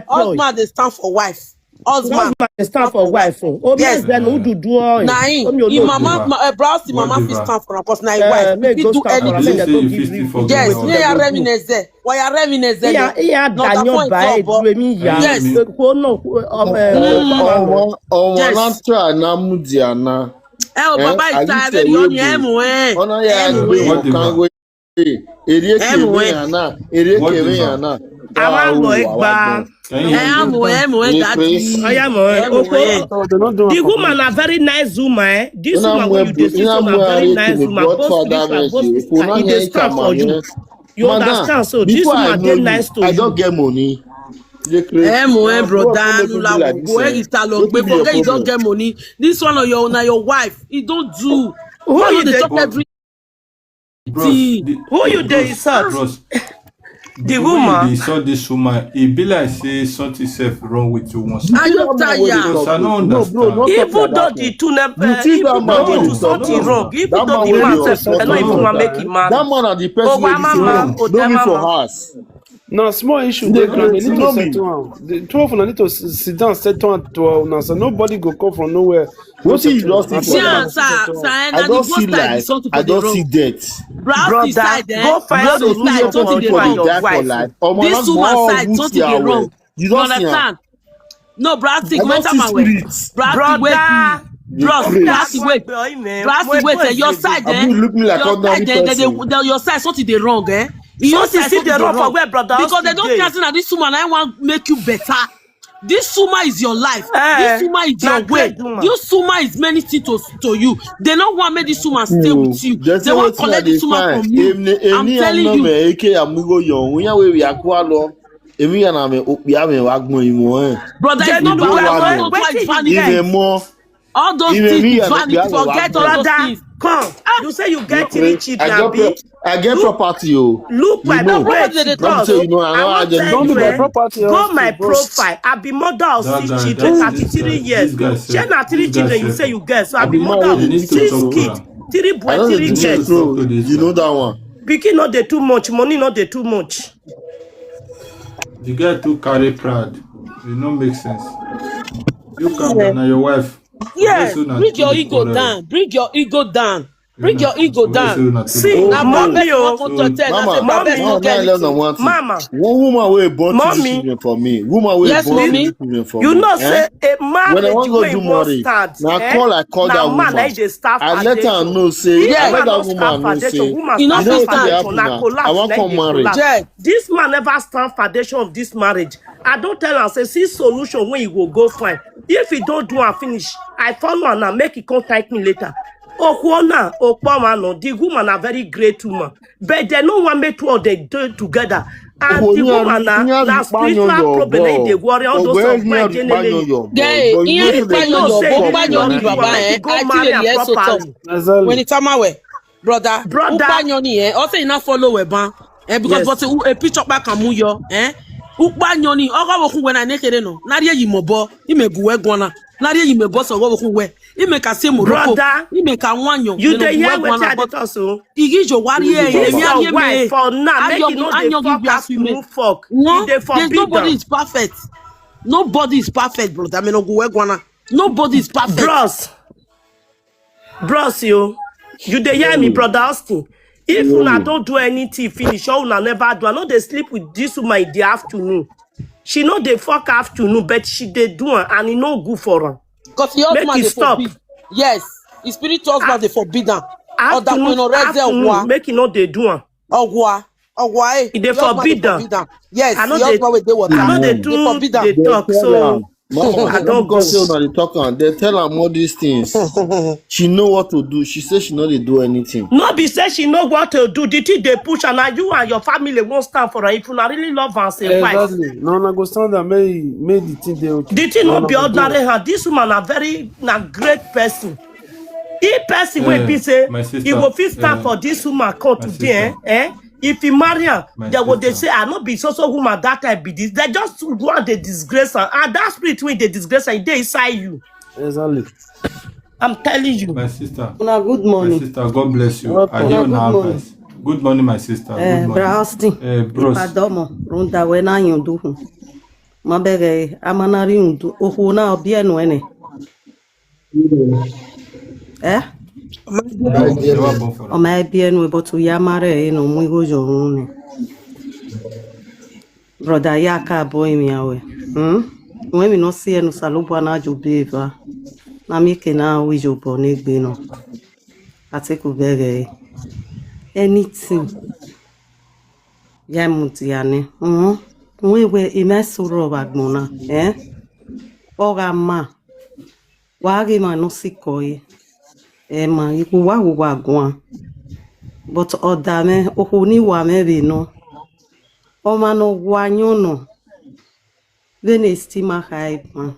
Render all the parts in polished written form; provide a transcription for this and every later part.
Husband they stand for wife. Husband stand for wife. Yes. Mama browse mama fit stand for because na wife. We do anything. Yes, yeah, reminisce. Why are reminisce? Yes. Baba is tired. You the woman a very nice woman. This woman when you this woman a very nice woman. Both they stand for you. You understand? So this woman dey nice to you. I don't get money. Brother, you don't get money. This one on your wife. He don't do. Who you dey talk every? Who you dey insult? The woman. They saw this woman. It be like say something self wrong with you once. Are you tired? Because I don't understand. Even though the two never, even though they do something wrong, even though the man self, I don't even want to make him mad. That man are the person no be for us. No, small issue. They need to settle. The two of them need to sit down, settle now. So nobody go come from nowhere. What see you lost it? I don't see life. I don't see death. Brother, go find a solution for your wife. This woman side something dey wrong. You don't understand? No, Brastic, wait a minute. Brastic, wait. Your side, your side something dey wrong, eh? You see the wrong for where, brother? Because they don't care that this woman I want make you better. This woman is your life. This woman is your way. This woman is many things to you. They don't want make this woman stay with you. They want to collect this woman from you. I'm telling you. Brother, it's not all those things vanity. Forget all those things. Come. You say you get 3 children. I get property. Look, I don't wait. Go my profile. I be mother of 6 children, 33 years. Share na 3 children you say you get. So I be mother of 6 kids. 3 boys, 3 girls. You know that one. Pikin not dey too much, money not dey too much. The guy too carry pride. It no make sense. You calm down and your wife. Yes, bring your ego down. Bring your ego down. Bring your ego down. See, mommy, Mama, one woman will born children for me. Woman will born children for me. You know, say a man when I want to go do marriage, now I call that woman. I let her know say, I let that woman know say, you know I want to marry. This man never stand foundation of this marriage. I don't tell her say see solution when you will go find. If you don't do and finish, I found one and make it contact me later. The woman are very great woman, but they no one make two of them do together. And the woman na spiritual problem they worry all those of my generation. When it's time away, brother, also enough follow because but a picture back and muyo, Ukbanyoni, when I naked no, Nadia Yimobo, you may go gwana, Nadia Yimebo, so go you make a same brother, you make a one you the young one also. You give your warrior for now, nobody is perfect. Nobody is perfect, brother. I mean, nobody is perfect. Bros, you the hear me, brother Austin. If una don't do anything, finish, or una never do, I know they sleep with this woman in the afternoon. She know they fuck afternoon, but she they do and it no good for her. Because your husband they forbid. Yes, his spiritual husband they forbid her. Afternoon, make it not they do her. Ogwa, they forbid her. Yes, I know they forbid her. They talk so. I don't go say on the talk on. They tell her all these things. She know what to do. She says she know they do anything. No, be say she know what to do. The thing they push and now you and your family won't stand for her. If you not really love her, say wife. No, go stand and make the thing they okay. The thing not be ordinary her. This woman a very great person. If person will be say he will fit stand for this woman called today, If you marry her, they say, I not be so woman that type be this. They just want the disgrace her. And that spirit when they disgrace her, they inside you. Exactly. I'm telling you. My sister. Una good My morning. sister, God bless you. I Welcome. hear Una una good morning. advice. Good morning, my sister. Good morning. Brasti. Bros. Ipadomo. Runda wena yunduhu. Mabere amanari yundu. Ohuna obienu ene. No, never born for Oma ebienu ebotu yamare eno mwigo jorune. Brother yaka boy mi awe. When no see enu salubwa na jubeva. Na mike na wijo bone gbeno. Ateku bere. Anything. Yamutiane. Wewe imesuro wagnona. Oga ma. Wagi ma no sikoi. Ma iku wa gwa. But odame okuni wa mebe no. Oma no gwanyono. Vene stima hype.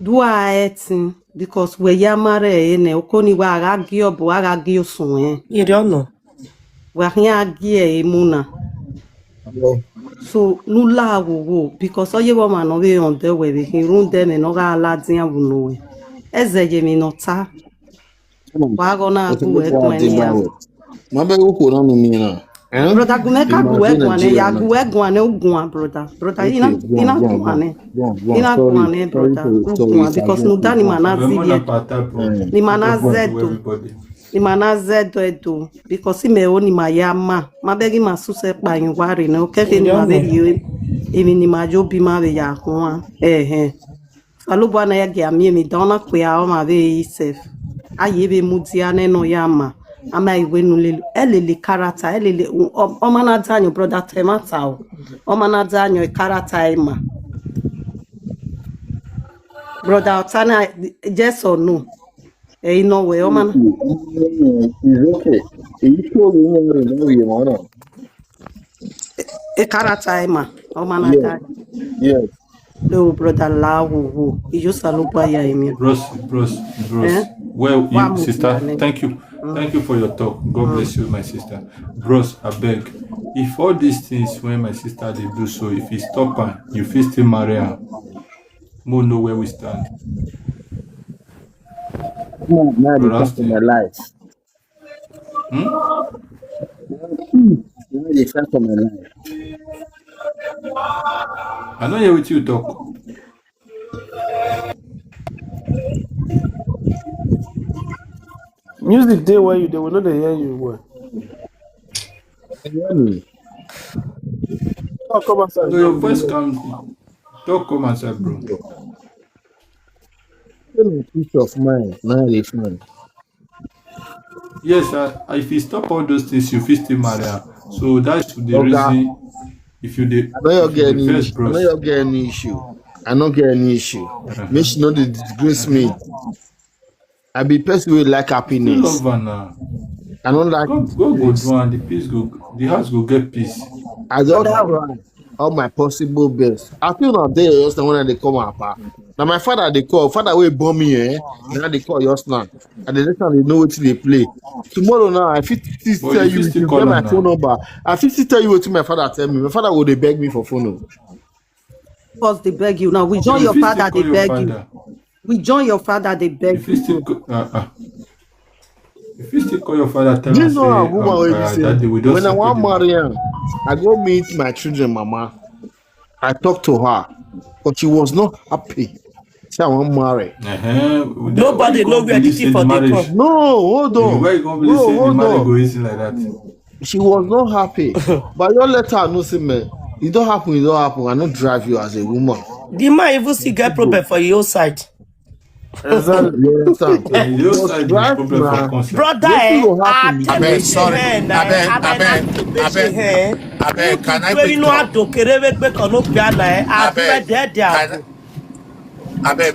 Dua etin because we yamare ene okoni wa agagio bu agagio sun You don't know. wa hia agie emuna. So nula wo because oye wo ma no be on the way we can run them no ga aladin abuno we. Eze je mi no ta. Wa go na gu e gwan ya. Mabe uko na no mina. Brother Gumeka gu e gwan ya gu e gwan ogwan brother. Brother ina gwan. Ina gwan brother. Ogwan because no dani manazi ni manazedo. Ni manazedo edo because ime o ni mayama. Mabegi masuse pa yin wari na o kefe ni mabegi emi ni majo bi ma be ya ho Alubwa na yagi ami mi dona kwa o ma be isef. Ayebe mudia ne no yama. Ama iwe nulelu elele character elele o mana danyo brother temata o mana danyo character ima. Brother Otana yes or no? No way o mana. It's okay. You told me no you mana. Character ima o mana danyo. Yes. No brother la wo. You salubwa ya imi. Bros. Well, sister, thank you. Thank you for your talk. God bless you, my sister. Bros, I beg. If all these things when my sister they do so, if you stop her, you feel still marry her. More know where we stand. Now they talk for my life. Now they talk for my life. I know hear with you talk. Music day where they will not hear you well. Oh, come outside. So your voice come talk come outside, bro. Peace of mind. Now they fun. Yes, if you stop all those things, you feel still marry her. So that's the reason. If you did, I know you get any issue. I know you get any issue. I don't get any issue. Make sure not to disgrace me. I be person with like happiness. Love her now. I don't like go do and the peace go. The house go get peace. I don't try all my possible best. I feel not there just when they come up. Now my father they call. Father will bomb me. Now they call just now. And the next time they know what they play. Tomorrow now I fit tell you if you get my phone number. I fit tell you what my father tell me. My father would they beg me for phone. Because they beg you now. We join your father. They beg you. We join your father. They beg you. If you still call your father, tell this one woman when I want Mariam, I go meet my children, mama. I talk to her, but she was not happy. Say I want marry. Nobody know we are for the marriage. No, hold on. Where you gonna say the marriage go easy like that? She was not happy, but you let her know, say man, it don't happen. It don't happen. I don't drive you as a woman. The man even still get problem for your side. Exactly. Brother,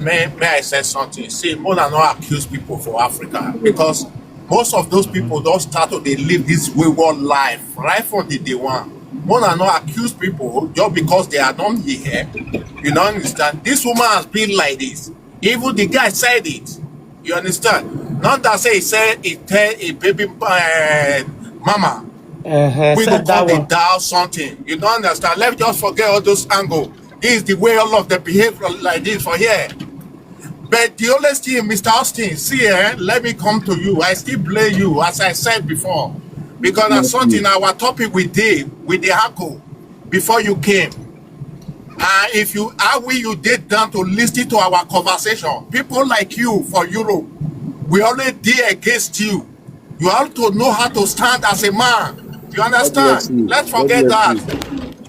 may I say something? See, more than not accuse people for Africa because most of those people don't start to they live this wayward life right from the day one. More than not accuse people just because they are not here. You don't understand? This woman has been like this. Even the guy said it. You understand? Not that say he said he tell a baby mama. We go call the doll something. You don't understand? Let's just forget all those angles. This is the way all of them behave like this for here. But the only thing, Mr. Austin, see, let me come to you. I still blame you, as I said before, because that's something our topic we did with the Hako before you came. If you you did down to listen to our conversation, people like you for Europe, we only did against you. You have to know how to stand as a man. You understand? Let's forget that.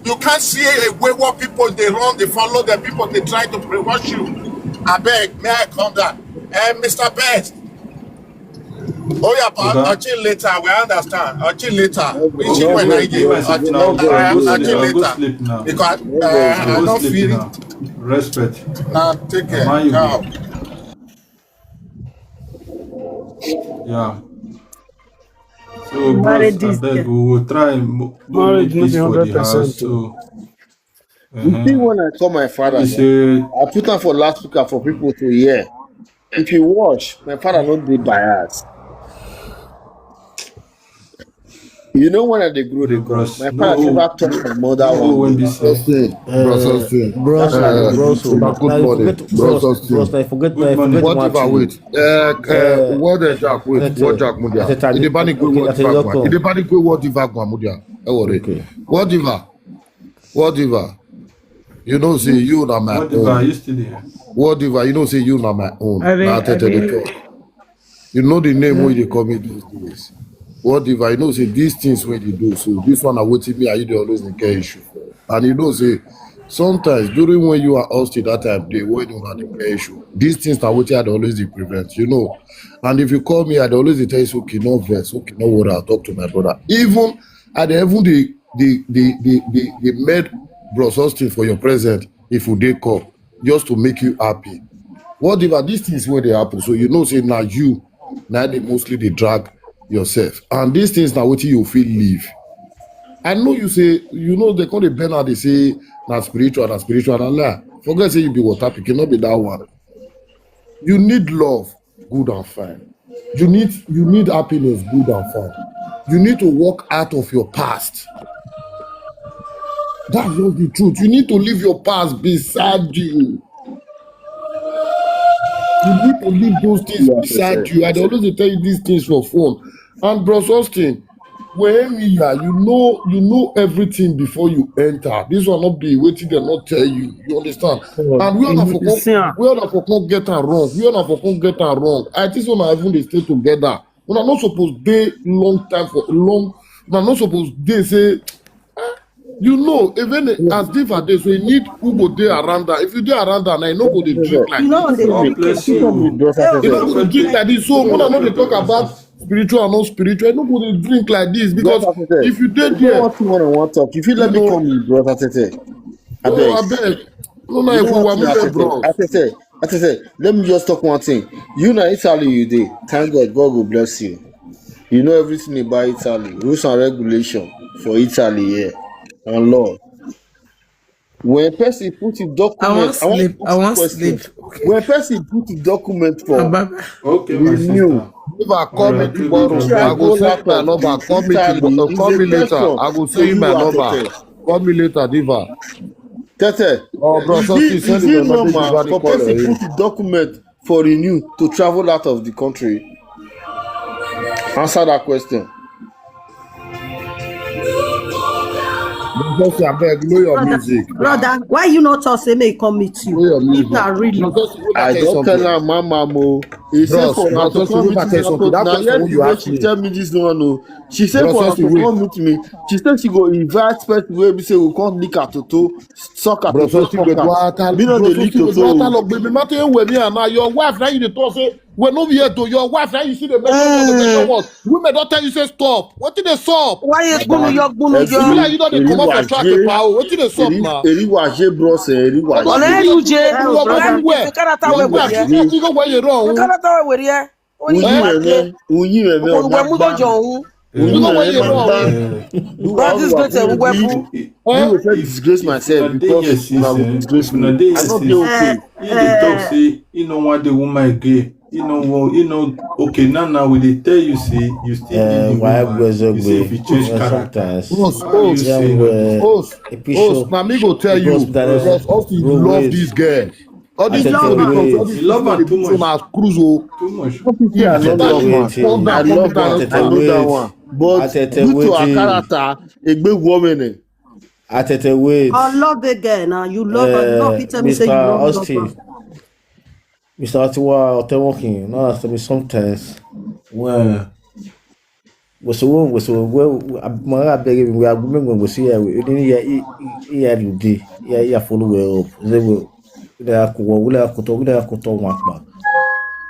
You can't see a way what people they run, they follow the people, they try to brainwash you. I beg, may I come down? Mr. Best. Oh yeah, but until later, we understand. Until later. Until later. Because I'm not feeling respect. Take care. Yeah. So, bros, I beg, we will try and marriage this for the 100%. house. So, You see, when I call my father, I put on for loudspeaker for people to hear. If you watch, my father not be biased. You know when they grow, they grow. My father never talk to my mother one day. Bros, good morning. Bros, I forget what if I wait? What the Jack wait? What Jack Mudia? Did the bani go what Jack? Did the bani go what Jack Mudia? What diva? What diva? You know, say you na my own. What diva? You know, say you na my own. You know the name where they call me these days. What if I know say these things when they do, so this one I waiting me, are you always in care issue? And you know say sometimes during when you are hosted that time, they when you have the care issue. These things are what I'd always prevent, you know. And if you call me, I'd always tell you, so okay, no verse, okay, no worry, I'll talk to my brother. Even at even the made Bros Austin for your present, if you did call, just to make you happy. What if these things when they happen? So you know say now you, now they mostly they drag yourself, and these things now what you feel leave. I know you say, you know, they call the banner, they say not spiritual, and la. Forget say you be water, it cannot be that one. You need love, good and fine. You need happiness, good and fine. You need to walk out of your past. That's not the truth. You need to leave your past beside you. You need to leave those things beside you. I always tell you these things for fun. And Bros Austin, when you know everything before you enter. This will not be waiting they not tell you. You understand? And we are not for get wrong. We are not for get wrong. I think when I even they stay together. We are not supposed to long time for long. We are not supposed to say. You know, even as different days, so you need who go there around that. If you there around that, I know go they drink like this. You know go they drink like this. So when I know they talk about spiritual and non-spiritual, I know go they drink like this because if you did there, what you want to talk? If you let me come in, brother Tete. I beg. No, if we want me, bro. I say, let me just talk one thing. You know Italy, you did. Thank God, God will bless you. You know everything about Italy, rules and regulation for Italy here. And Lord, when person put the document, I want sleep. Okay. When person put the document for renew, if I call me tomorrow, I go send my number. Call me tomorrow. Call me later. I go send you my number. Call me later, Diva. Tete, bro, is it normal for person put the document for renew to travel out of the country? Answer that question. Just I beg, know your music. Brother, why you not us say may come meet you? If not really. I don't tell her mama mo. He said for her to come meet me. Now yet she tell me this no no. She said for her to come meet me. She said she go invite person wey be say we come lick her toto, suck her toto. Me no dey lick toto. Baby, matter where me and now your wife now you dey talk say we no be here to your wife now you see the measure what. Women don't tell you say stop. What did they stop? Why is gbunu yo? You know they come up for track power. What did they stop now? Eriwaje bros, Eriwaje. Ọ̀rẹ́ you je. Ọ̀rẹ́ karata we we ye. You go where you wrong. Karata we we ye. Uyin me. Olugbe mu dojo ohun. You go where you wrong. But this great ugbefu. You will disgrace myself because I will disgrace me. I not be okay. They talk say you know what the woman gay. You know, okay, now we they tell you, see, you still need the woman. You say if you change character. Host, now me go tell you, because Austin love this girl. All these people they come, all these people they do so cruise. Too much. I love that one. But due to our character, a big woman. Wait. I love again. You love her. Love it. Me say you love her. Mr. Atiwa, working. No, after me sometimes. Well, my beg we are going when we see her. We didn't hear follow well up. They are koto one.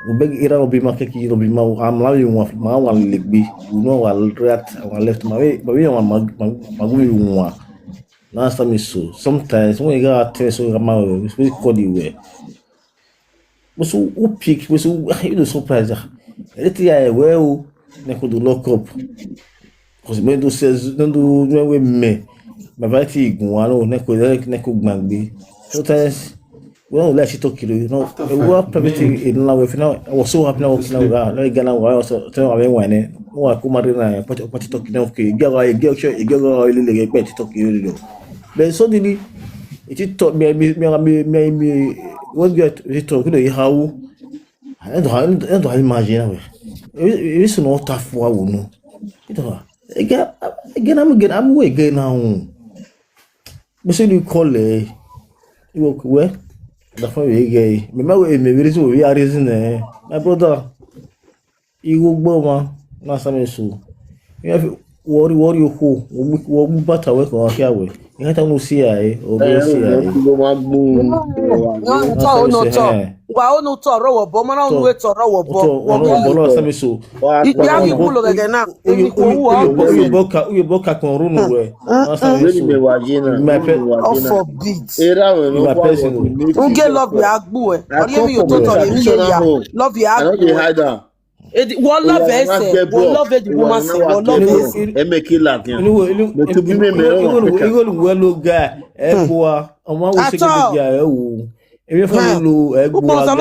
We beg either of be my cake, you be my I'm loving one leg be. You know, I'll rat, I left my way, but we are my one. Last time is so. Sometimes when you got a test, we call you way. Was so pick, was so you know surprise. I well, Neko do lock up. Because Mendo says, don't do with me. My variety, Guano, Neko Magby. Sometimes, we don't let you talk to you. No, we were private in love with now. I was so happy now. Like Ghana, I was telling my wine. Oh, I come out and put you talking. Okay, girl, really get better talking you. But suddenly, it taught me, what get it talking how I don't imagine. It's not tough for no. Again, I'm way again now. But so you call it, you walk away. The family gay. Remember, we are reason, my brother. You will go, man. Not some so. You have worry who will better work on here way. You have to see or wa onu toro wo bo mana onu toro wo bo wo sami so ya mi kulo gege na emi ko wo boka kon runu we Really me wajina. for beat Era we my person unge love ya gbu e ori mi yo to emi ya love ya I don't hide am. One love one love the woman say one love e make it laugh yan. Me to be me well guy boa omo wo se guy wo emi fa lo egbo aga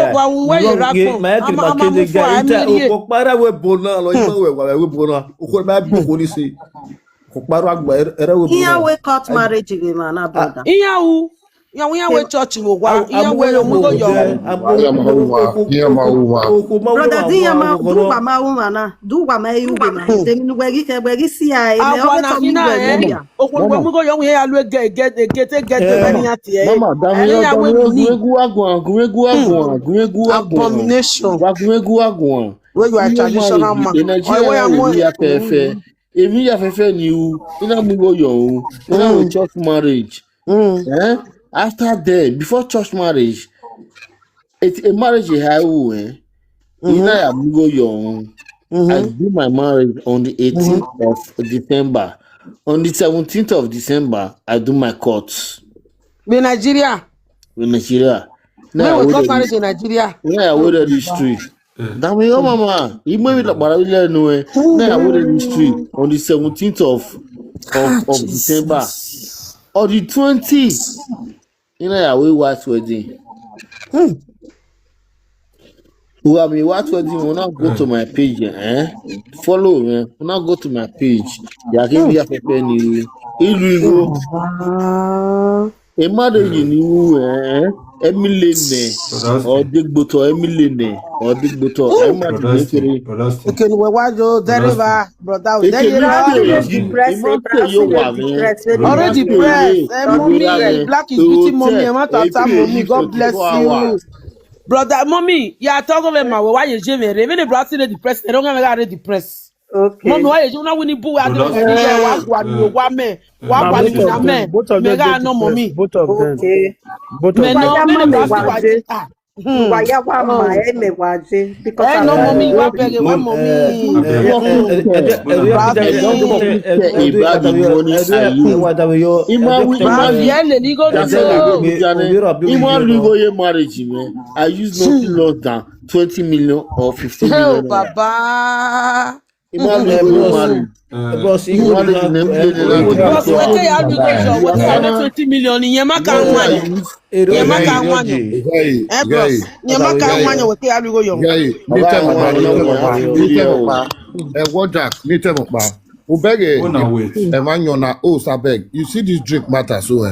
my guy o para we bona lo we bona o ko ba bi ko ni se ko paro agba era we bona Here we cut marriage again, man, brother. Iyawu ya we church wo wa ya we yo mu go yo Brother dia ma do wa ma woman na do wa ma yu be na dem nu gbe gi si ai me o to mi gbe ya okun mu go yo ya lu get ni ati e Mama abomination where you are traditional man Èmi ya fefe ni o ina mu go yo ina church marriage after that before church marriage it's a marriage ina ya mu go yo I do my marriage on the 18th of December. On the 17th of December, I do my court. In Nigeria. Now we got married in Nigeria. Yeah, I would the history. Damn you, mama. You may not barely know it. Now I would the history on the 17th of December. Or the 20th. You know, I will watch wedding. Who have me watch wedding? When I go to my page, follow me. When I go to my page, you give me a paper new. Illegal. A mother you knew, Emily or Big Butter, Emily or Big Butter. Okay, we watch your deriva, brother. Already pressed. Mommy, black is beating mommy. Mommy, God bless you. Brother, mommy, you are talking about my why you jame. Even the brother is depressed. They don't have already depressed. Okay. Mommy, why you not winning boo? I don't know. Both of them. Okay. Both of them. Waya wa ma me waje because no mommy wa beg wa mommy I use nothing less than 20 million or 15 million. Baba Boss, you want to 20 million in Yamaka Ubege, Oh, now wait. Emmanuel, oh, Sabeg, you see this drink matter so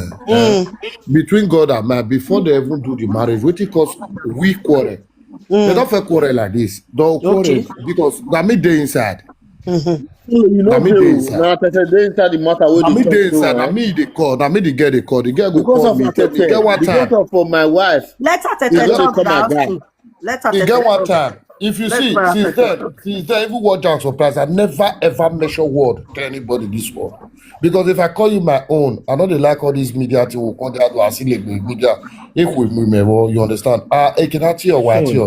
between God and man, before they even do the marriage, what it cause we quarrel. They don't feel quarrel like this. Don't quarrel because that me day inside. You know, now they inside the matter where That me they day inside. talk That me they call. That me they get the call. The girl go because call of me. Tete, Get one time. because of for my wife. Let her You tete gotta talk come my guy. that. Let her You tete get one talk. time. If you Let's see, try since to then, even what down surprise, I never ever mention word to anybody this world. Because if I call you my own, I know they like all these media to come there to see like media. If we remember, you understand? It can actually or what you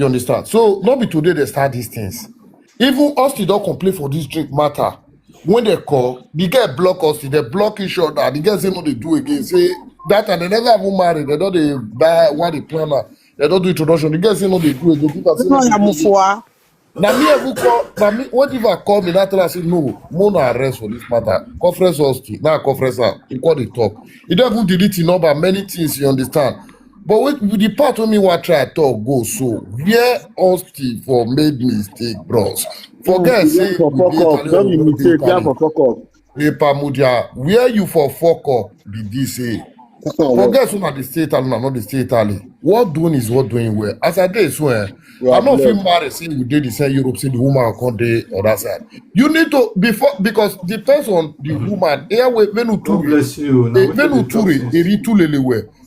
understand? So not be today they start these things. Even us they don't complain for this drink matter. When they call, the guy block us, they block each other. The guys say no, they do again. Say that and they never even marry. They don't they buy what they plan. They don't do introduction. The guys say no, they do again. People say no, they do again. Now me ever call. Now me what if I call me that I say no, Mona arrest for this matter. Conference us now conference her. He call the talk. He don't even delete the number many things. You understand? But with the part when me want try talk go so where us for made mistake, bros. Forget say For fuck up, don't be mistake. Yeah, for fuck up. Paper Mudia, where you for fuck up be this say? Forget some of the state Italy, not the state Italy. What doing is what doing well. As I did swear, I'm not feel married say we did the same Europe, say the woman will come there or that side. You need to before because depends on the woman. Here when God bless you.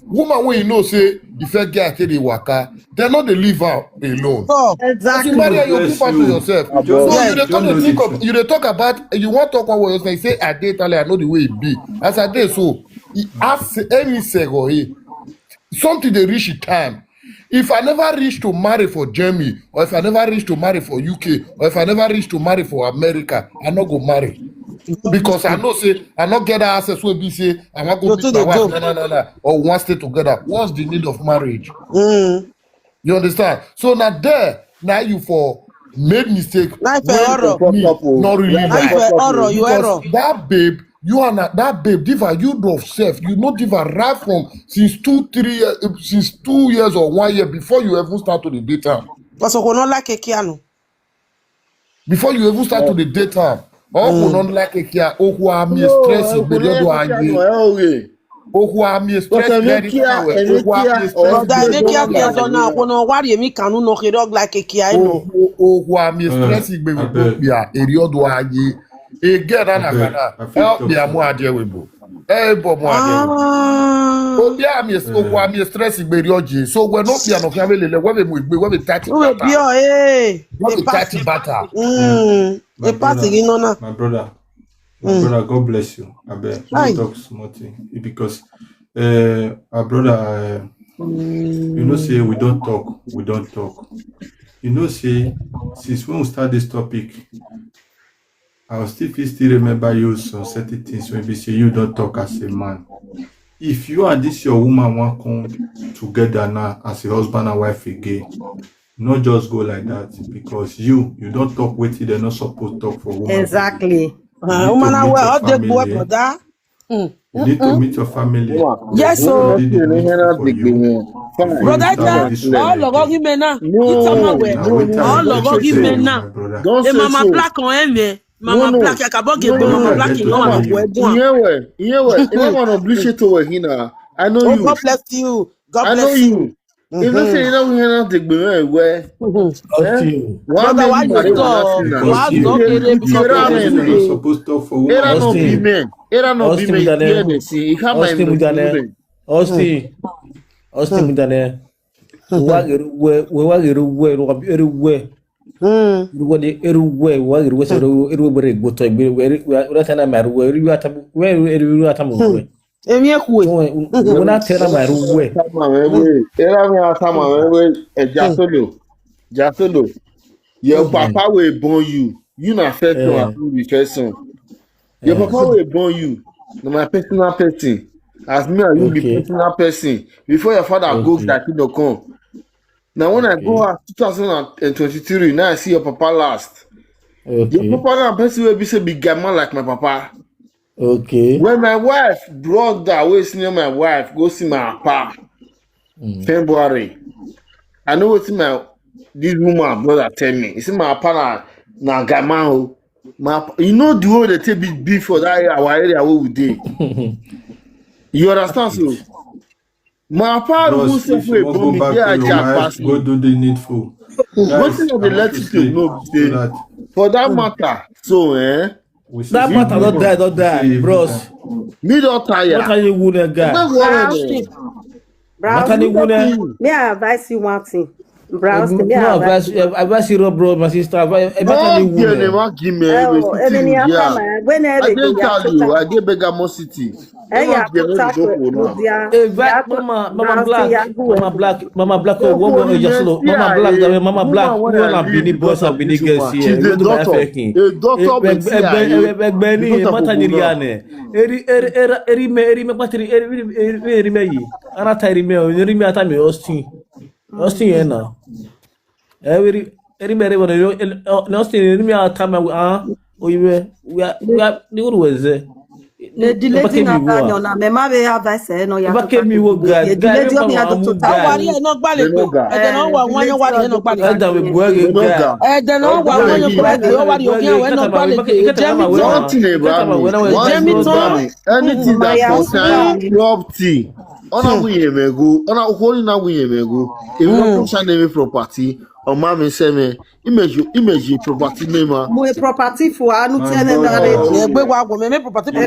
Woman when you know say if I get the waka, they're not they leave out alone. Exactly. You marry you keep out to yourself. So you dey come to think of you dey talk about you want to talk about what you say I did Italy, I know the way it be. As I did so ask any sego something they reach the time. If I never reach to marry for Germany, or if I never reach to marry for UK, or if I never reach to marry for America, I not go marry. Because I know say I not get that access will be say I want go meet my wife, no, or one stay together. What's the need of marriage? You understand? So now there, now you for made mistake. Not really right. Because that babe, you are not that babe, diva, you do self, you know diva right from since 2 years or 1 year before you even start to the date her. Before you even start to the date her. Oh, not like a kia, oh, who are me stressing, but you do I oh, I'm stressed. So we're not piano family, when we 30 batter. My brother, God bless you. I bet you talk something because our brother, you know, say we don't talk. You know, say since when we start this topic, I will still remember you some certain things when we say you don't talk as a man. If you and this your woman want come together now as a husband and wife again, not just go like that because you don't talk with it, they're not supposed to talk for woman. Exactly. You need to meet your family. Yes, so brother, all logo him na. All logo him na. E mama black on him. Mama black akaboge mama black no one go egun. Yeah, you want to bleach it to hina. I know you. God bless you. I know you. If not say you don't hear not the gbere where. Brother, why you talk? Why you supposed to talk for women? Era no be men. Era no be men. Here see. You have my Austin mudane. We Jasolo. Your papa will born you. You not first one, you be first son. Your papa will born you. No, my personal person. As me and you be personal person. Before your father goes that you come. Now when I go out 2023, now I see your papa last. Your papa now person will be say big man like my papa. When my wife brought that way, see my wife go see my papa. February. I know what this woman brother tell me. You see my papa na Gamao. You know the way they take big beef for that area, our area where we dey. You understand so? My papa who Bros, say if you want to go back to your wife, go do the needful. what Guys, thing I they want let to you say know so say that for that matter, so That matter don't die, bros. me don't tire. Matter you wound guy. Matter you wound. May I advise you one thing? Browse me. No advice you, bro, my sister. Matter you wound. Give me I didn't tell you, I gave Begamo City. Mama black, Mama Black, one more just Mama Black, we wanna be the boys and be the girls here. She's a doctor. A doctor Benny, Mataniriane. Austin, the lady na banyo na me ma be advice no ya to me wo guy the lady o be ado to awari e no gbale pe e de no wa wanyo wari e no gbale e da we buage guy e de no wa wanyo gbale o wari o kian we no gbale pe anything that concern property ona holi na winye mego e won push na property o ma me say me image property name mo property for anu tele na re gbe wa go me property we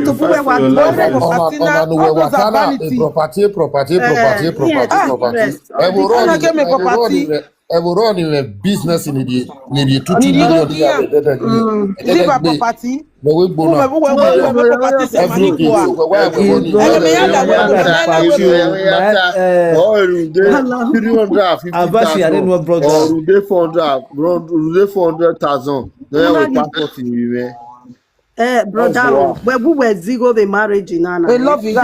to pu we wa property na property. I will run in a business in the 2 million. Property. Brother, we zero the marriage in Anna. We love you,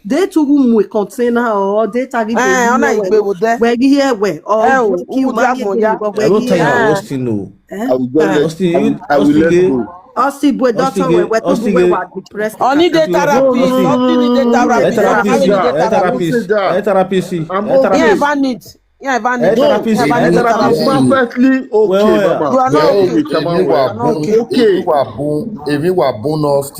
they to whom we container or they tag it. Where here, where or you I will let go. Austin boy daughter we to we were depressed. Only the therapist. Yeah, perfectly okay. If you were bonus, if you were bonus,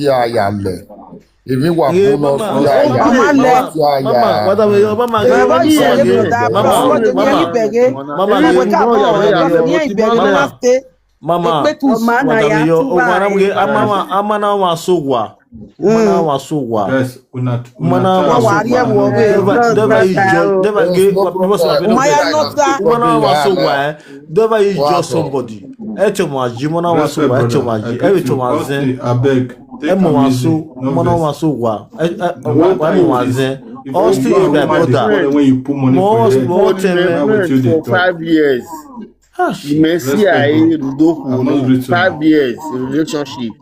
for 5 years. Messi Rudoku 5 years relationship.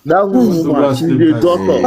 That woman, she's the daughter.